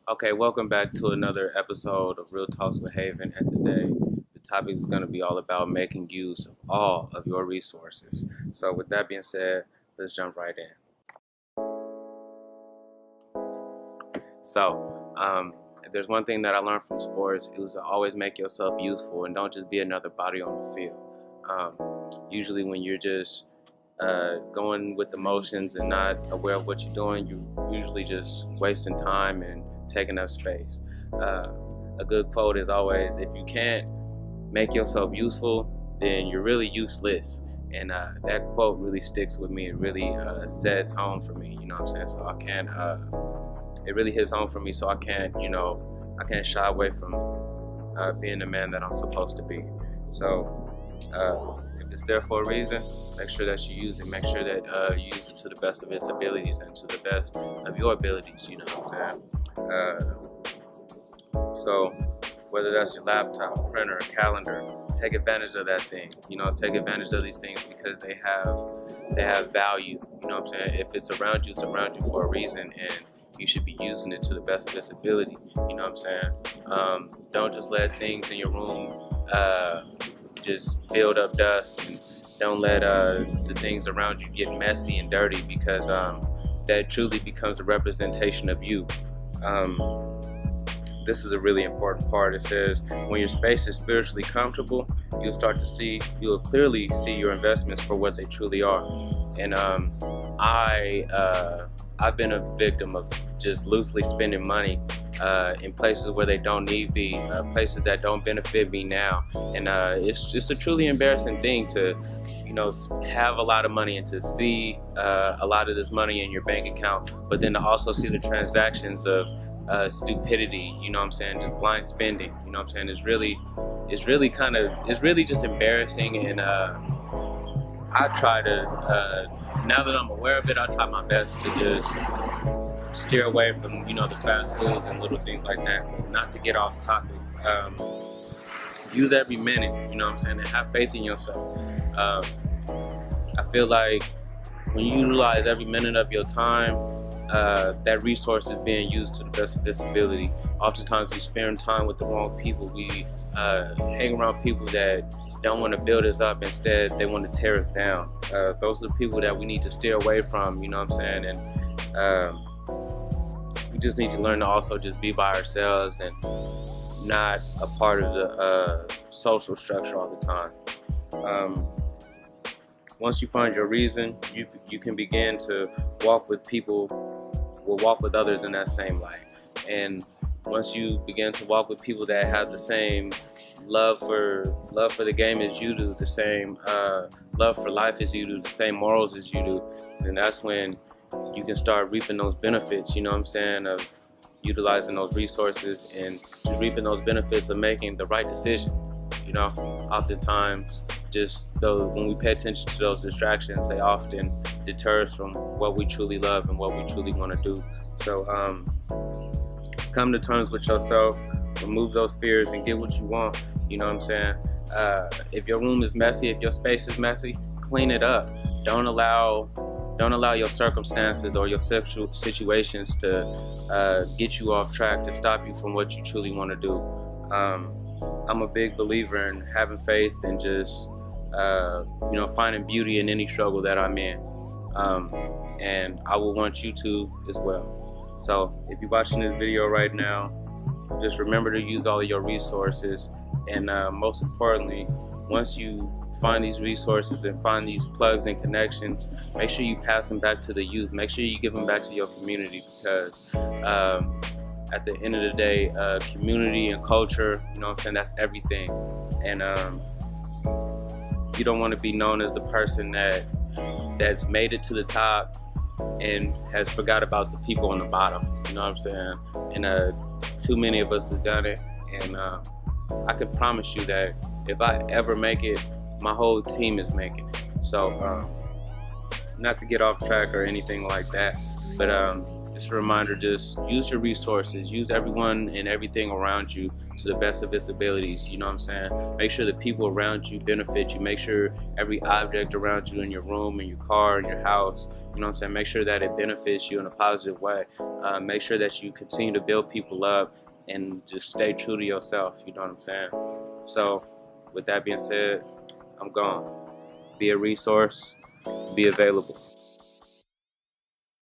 Okay, welcome back to another episode of Real Talks with Haven. And today, the topic is going to be all about making use of all of your resources. So, with that being said, let's jump right in. If there's one thing that I learned from sports, it was to always make yourself useful and don't just be another body on the field. Usually, when you're just going with the motions and not aware of what you're doing, you're usually just wasting time and taking up space. A good quote is always, if you can't make yourself useful, then you're really useless. And that quote really sticks with me. It really sets home for me, you know what I'm saying? So I can't, it really hits home for me, so I can't, I can't shy away from being the man that I'm supposed to be. So if it's there for a reason, make sure that you use it. Make sure that you use it to the best of its abilities and to the best of your abilities, you know what I'm saying? So whether that's your laptop, printer, calendar, take advantage of that thing. Take advantage of these things because they have value. You know what I'm saying? If it's around you, it's around you for a reason, and you should be using it to the best of its ability. You know what I'm saying? Don't just let things in your room just build up dust, and don't let the things around you get messy and dirty, because that truly becomes a representation of you. This is a really important part. It says, when your space is spiritually comfortable, you'll clearly see your investments for what they truly are. And I've been a victim of just loosely spending money in places where they don't need be, places that don't benefit me now. And it's just a truly embarrassing thing to, have a lot of money and to see a lot of this money in your bank account, but then to also see the transactions of stupidity, you know what I'm saying, just blind spending, you know what I'm saying. It's really just embarrassing. And I try to, now that I'm aware of it, I try my best to just steer away from, the fast foods and little things like that, not to get off topic. Use every minute, you know what I'm saying, and have faith in yourself. I feel like when you utilize every minute of your time, that resource is being used to the best of its ability. Oftentimes we spend time with the wrong people. We hang around people that don't want to build us up. Instead, they want to tear us down. Those are the people that we need to steer away from, you know what I'm saying? And we just need to learn to also just be by ourselves and not a part of the social structure all the time. Once you find your reason, you can begin to walk with others in that same light. And once you begin to walk with people that have the same love for the game as you do, the same love for life as you do, the same morals as you do, then that's when you can start reaping those benefits, you know what I'm saying, of utilizing those resources and just reaping those benefits of making the right decision. Oftentimes, when we pay attention to those distractions, they often deter us from what we truly love and what we truly want to do. So come to terms with yourself, remove those fears, and get what you want. You know what I'm saying? If your room is messy, if your space is messy, clean it up. Don't allow your circumstances or your sexual situations to get you off track, to stop you from what you truly want to do. I'm a big believer in having faith and just finding beauty in any struggle that I'm in, and I will want you to as well. So if you're watching this video right now, just remember to use all of your resources, and most importantly, once you find these resources and find these plugs and connections, make sure you pass them back to the youth. Make sure you give them back to your community, because at the end of the day, community and culture, you know what I'm saying, that's everything. And you don't want to be known as the person that's made it to the top and has forgot about the people on the bottom, you know what I'm saying. And too many of us have done it, and I can promise you that if I ever make it, my whole team is making it. So not to get off track or anything like that, but Just a reminder, just use your resources, use everyone and everything around you to the best of its abilities. You know what I'm saying? Make sure the people around you benefit you. Make sure every object around you in your room, in your car, in your house, you know what I'm saying? Make sure that it benefits you in a positive way. Make sure that you continue to build people up and just stay true to yourself. You know what I'm saying? So, with that being said, I'm gone. Be a resource, be available.